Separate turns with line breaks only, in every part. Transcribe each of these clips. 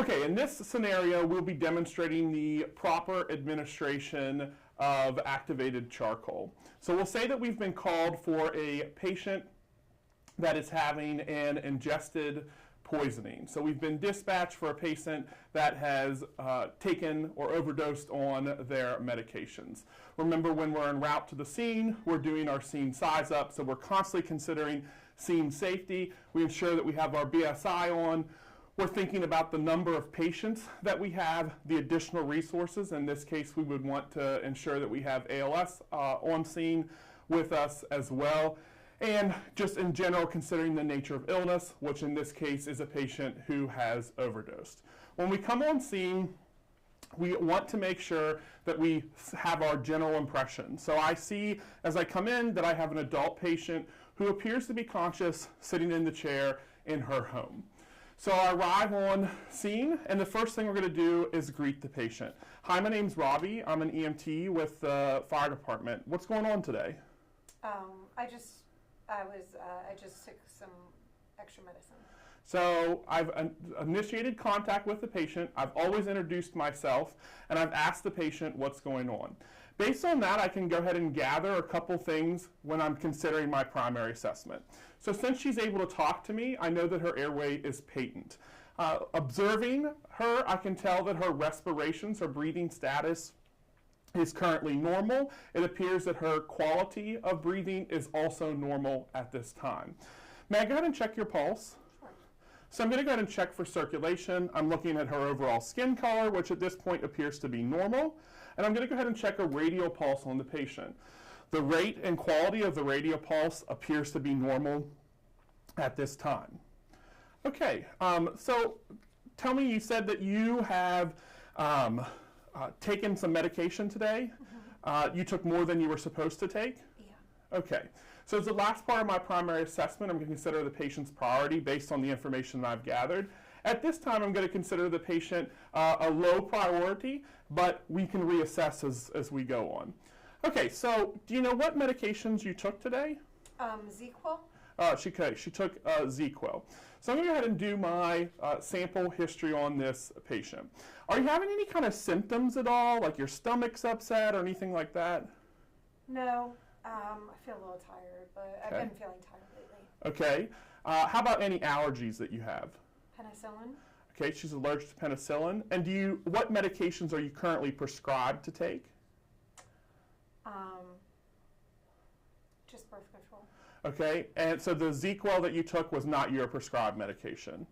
Okay, in this scenario, we'll be demonstrating the proper administration of activated charcoal. So we'll say that we've been called for a patient that is having an ingested poisoning. So we've been dispatched for a patient that has taken or overdosed on their medications. Remember, when we're en route to the scene, we're doing our scene size up, so we're constantly considering scene safety. We ensure that we have our BSI on. We're thinking about the number of patients that we have, the additional resources. In this case, we would want to ensure that we have ALS on scene with us as well. And just in general, considering the nature of illness, which in this case is a patient who has overdosed. When we come on scene, we want to make sure that we have our general impression. So I see, as I come in, that I have an adult patient who appears to be conscious, sitting in the chair in her home. So I arrive on scene, and the first thing we're going to do is greet the patient. Hi, my name's Robbie. I'm an EMT with the fire department. What's going on today?
I just took some extra medicine.
So I've initiated contact with the patient. I've always introduced myself, and I've asked the patient what's going on. Based on that, I can go ahead and gather a couple things when I'm considering my primary assessment. So since she's able to talk to me, I know that her airway is patent. Observing her, I can tell that her respirations, her breathing status is currently normal. It appears that her quality of breathing is also normal at this time. May I go ahead and check your pulse?
Sure.
So I'm going to go ahead and check for circulation. I'm looking at her overall skin color, which at this point appears to be normal. And I'm going to go ahead and check a radial pulse on the patient. The rate and quality of the radial pulse appears to be normal at this time. Okay, so tell me, you said that you have taken some medication today.
Mm-hmm.
You took more than you were supposed to take?
Yeah.
Okay. So as the last part of my primary assessment, I'm going to consider the patient's priority based on the information that I've gathered. At this time, I'm going to consider the patient a low priority, but we can reassess as we go on. Okay, so do you know what medications you took today?
ZQuil.
She took ZQuil. So I'm going to go ahead and do my sample history on this patient. Are you having any kind of symptoms at all, like your stomach's upset or anything like that?
No, I feel a little tired, but
Okay.
I've been feeling tired lately.
Okay. How about any allergies that you have?
Penicillin.
Okay, she's allergic to penicillin. And what medications are you currently prescribed to take?
Just birth control.
Okay, and so the ZQuil that you took was not your prescribed medication?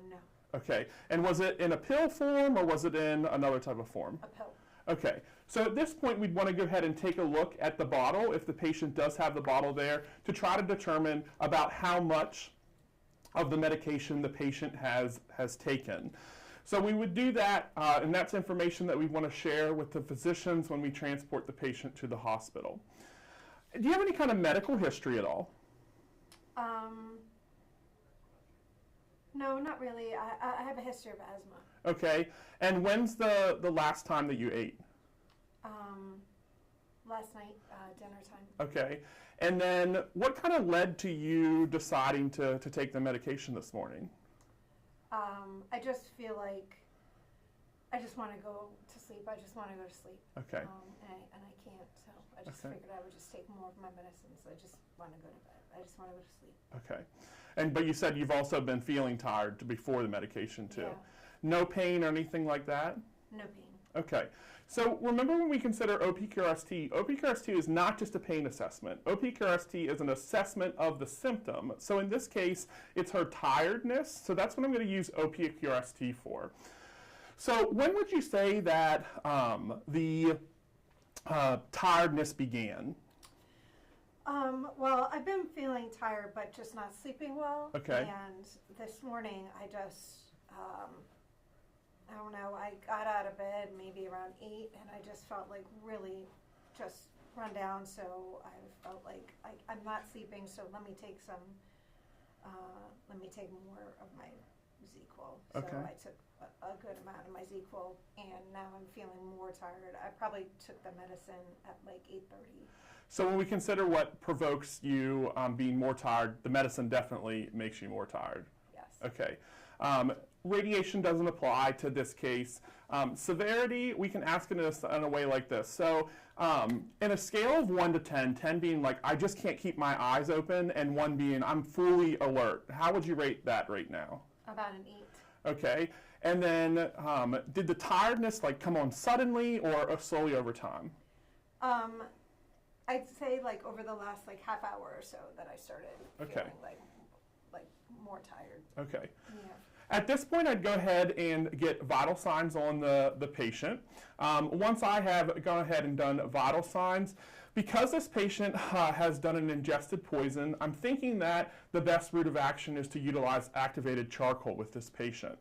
No.
Okay, and was it in a pill form or was it in another type of form?
A pill.
Okay, so at this point we'd want to go ahead and take a look at the bottle, if the patient does have the bottle there, to try to determine about how much of the medication the patient has taken. So we would do that, and that's information that we want to share with the physicians when we transport the patient to the hospital. Do you have any kind of medical history at all?
No, not really. I have a history of asthma.
Okay, and when's the last time that you ate?
Last night, dinner time.
Okay, and then what kind of led to you deciding to take the medication this morning?
I just feel like I just want to go to sleep. I just want to go to sleep.
Okay.
And I can't, so I just
Okay.
figured I would just take more of my medicines. I just want to go to bed. I just want to go to sleep.
Okay, but you said you've also been feeling tired before the medication too.
Yeah.
No pain or anything like that?
No pain.
Okay, so remember when we consider OPQRST, OPQRST is not just a pain assessment. OPQRST is an assessment of the symptom. So in this case, it's her tiredness. So that's what I'm going to use OPQRST for. So when would you say that the tiredness began?
Well, I've been feeling tired, but just not sleeping well.
Okay.
And this morning, I just, I don't know, I got out of bed maybe around 8, and I just felt like really just run down. So I felt like I'm not sleeping, so let me take more of my ZQuil. So
Okay.
I took a good amount of my ZQuil, and now I'm feeling more tired. I probably took the medicine at like 8:30.
So when we consider what provokes you being more tired, the medicine definitely makes you more tired.
Yes.
Okay. radiation doesn't apply to this case. Severity, we can ask it in a way like this. So in a scale of 1 to 10, 10 being like, I just can't keep my eyes open, and 1 being, I'm fully alert. How would you rate that right now?
About an 8.
Okay. And then did the tiredness like come on suddenly or slowly over time?
I'd say like over the last like half hour or so that I started feeling like more tired.
Okay.
Yeah.
At this point, I'd go ahead and get vital signs on the patient. Once I have gone ahead and done vital signs, because this patient has done an ingested poison, I'm thinking that the best route of action is to utilize activated charcoal with this patient.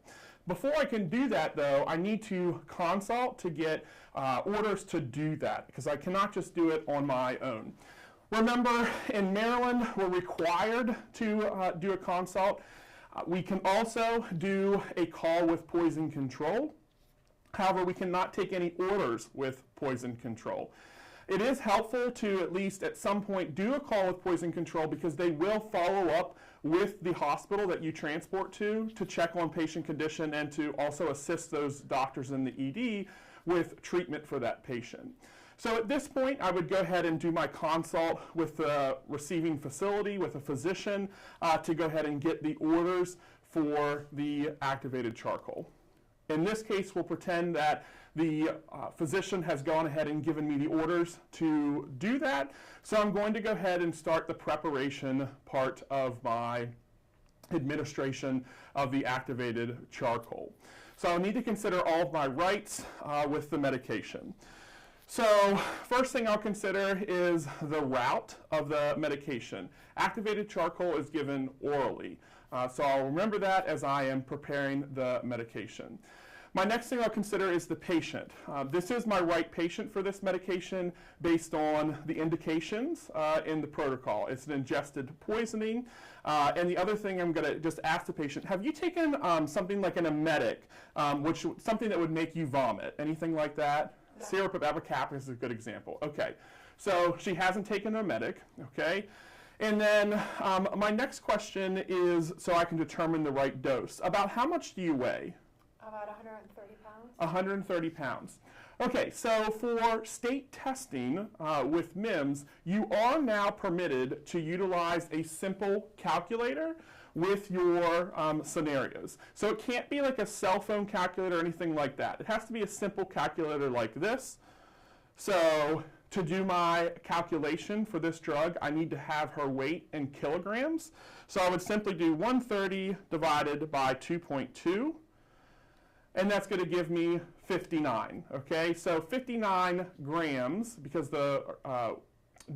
Before I can do that, though, I need to consult to get orders to do that, because I cannot just do it on my own. Remember, in Maryland, we're required to do a consult. We can also do a call with poison control. However, we cannot take any orders with poison control. It is helpful to at least at some point do a call with poison control, because they will follow up with the hospital that you transport to check on patient condition and to also assist those doctors in the ED with treatment for that patient. So at this point, I would go ahead and do my consult with the receiving facility, with a physician, to go ahead and get the orders for the activated charcoal. In this case, we'll pretend that the physician has gone ahead and given me the orders to do that. So I'm going to go ahead and start the preparation part of my administration of the activated charcoal. So I'll need to consider all of my rights with the medication. So first thing I'll consider is the route of the medication. Activated charcoal is given orally. So I'll remember that as I am preparing the medication. My next thing I'll consider is the patient. This is my right patient for this medication based on the indications in the protocol. It's an ingested poisoning. And the other thing I'm going to just ask the patient, have you taken something like an emetic, something that would make you vomit? Anything like that? Yeah. Syrup of abacavir is a good example. Okay, so she hasn't taken an emetic, okay? And then my next question is, so I can determine the right dose. About how much do you weigh?
About 130 pounds.
130 pounds. Okay, so for state testing with MIMS, you are now permitted to utilize a simple calculator with your scenarios. So it can't be like a cell phone calculator or anything like that. It has to be a simple calculator like this. So to do my calculation for this drug, I need to have her weight in kilograms. So I would simply do 130 divided by 2.2. And that's going to give me 59, okay? So 59 grams, because the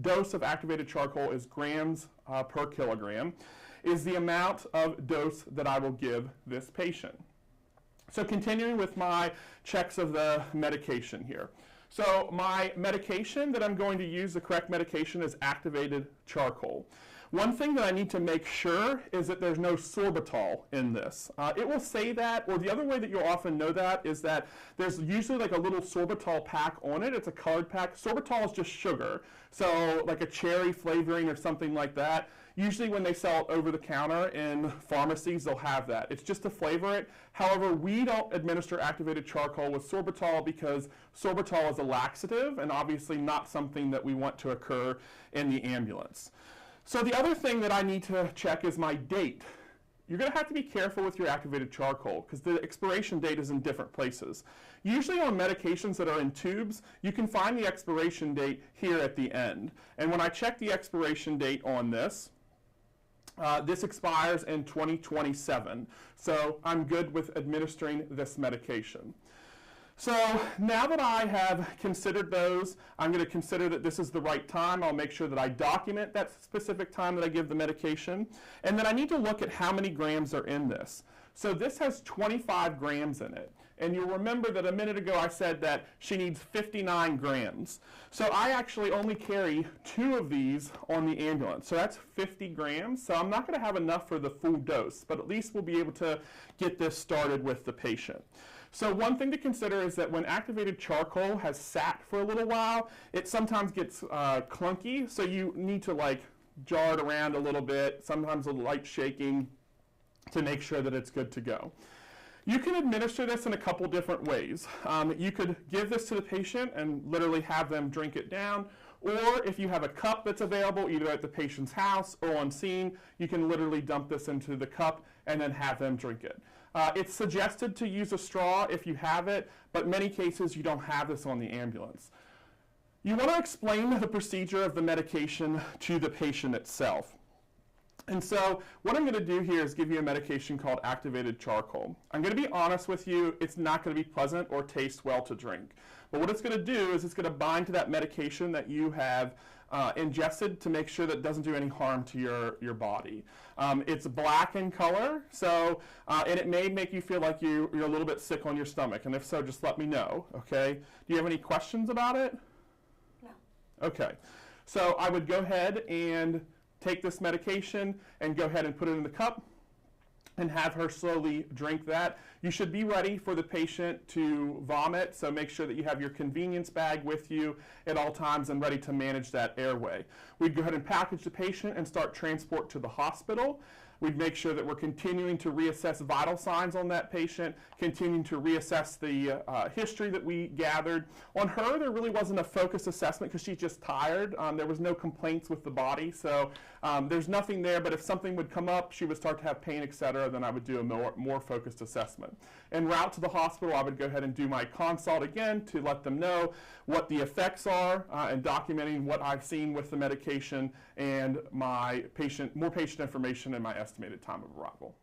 dose of activated charcoal is grams per kilogram, is the amount of dose that I will give this patient. So continuing with my checks of the medication here. So my medication that I'm going to use, the correct medication, is activated charcoal. One thing that I need to make sure is that there's no sorbitol in this. It will say that, or the other way that you'll often know that is that there's usually like a little sorbitol pack on it. It's a colored pack. Sorbitol is just sugar, so like a cherry flavoring or something like that. Usually when they sell it over the counter in pharmacies, they'll have that. It's just to flavor it. However, we don't administer activated charcoal with sorbitol because sorbitol is a laxative and obviously not something that we want to occur in the ambulance. So the other thing that I need to check is my date. You're going to have to be careful with your activated charcoal because the expiration date is in different places. Usually on medications that are in tubes, you can find the expiration date here at the end. And when I check the expiration date on this, this expires in 2027. So I'm good with administering this medication. So now that I have considered those, I'm going to consider that this is the right time. I'll make sure that I document that specific time that I give the medication. And then I need to look at how many grams are in this. So this has 25 grams in it. And you'll remember that a minute ago I said that she needs 59 grams. So I actually only carry 2 of these on the ambulance. So that's 50 grams. So I'm not going to have enough for the full dose, but at least we'll be able to get this started with the patient. So one thing to consider is that when activated charcoal has sat for a little while, it sometimes gets clunky. So you need to like jar it around a little bit, sometimes a light shaking to make sure that it's good to go. You can administer this in a couple different ways. You could give this to the patient and literally have them drink it down, or if you have a cup that's available either at the patient's house or on scene, you can literally dump this into the cup and then have them drink it. It's suggested to use a straw if you have it, but many cases you don't have this on the ambulance. You want to explain the procedure of the medication to the patient itself. And so what I'm going to do here is give you a medication called activated charcoal. I'm going to be honest with you, it's not going to be pleasant or taste well to drink. But what it's going to do is it's going to bind to that medication that you have ingested to make sure that it doesn't do any harm to your body. It's black in color, so and it may make you feel like you're a little bit sick on your stomach. And if so, just let me know, okay? Do you have any questions about it?
No.
Okay. So I would go ahead and take this medication and go ahead and put it in the cup and have her slowly drink that. You should be ready for the patient to vomit, so make sure that you have your convenience bag with you at all times and ready to manage that airway. We'd go ahead and package the patient and start transport to the hospital. We'd make sure that we're continuing to reassess vital signs on that patient, continuing to reassess the history that we gathered. On her, there really wasn't a focused assessment because she's just tired. There was no complaints with the body, so there's nothing there, but if something would come up, she would start to have pain, etc., then I would do a more focused assessment. En route to the hospital, I would go ahead and do my consult again to let them know what the effects are and documenting what I've seen with the medication and my more patient information and my estimated time of arrival.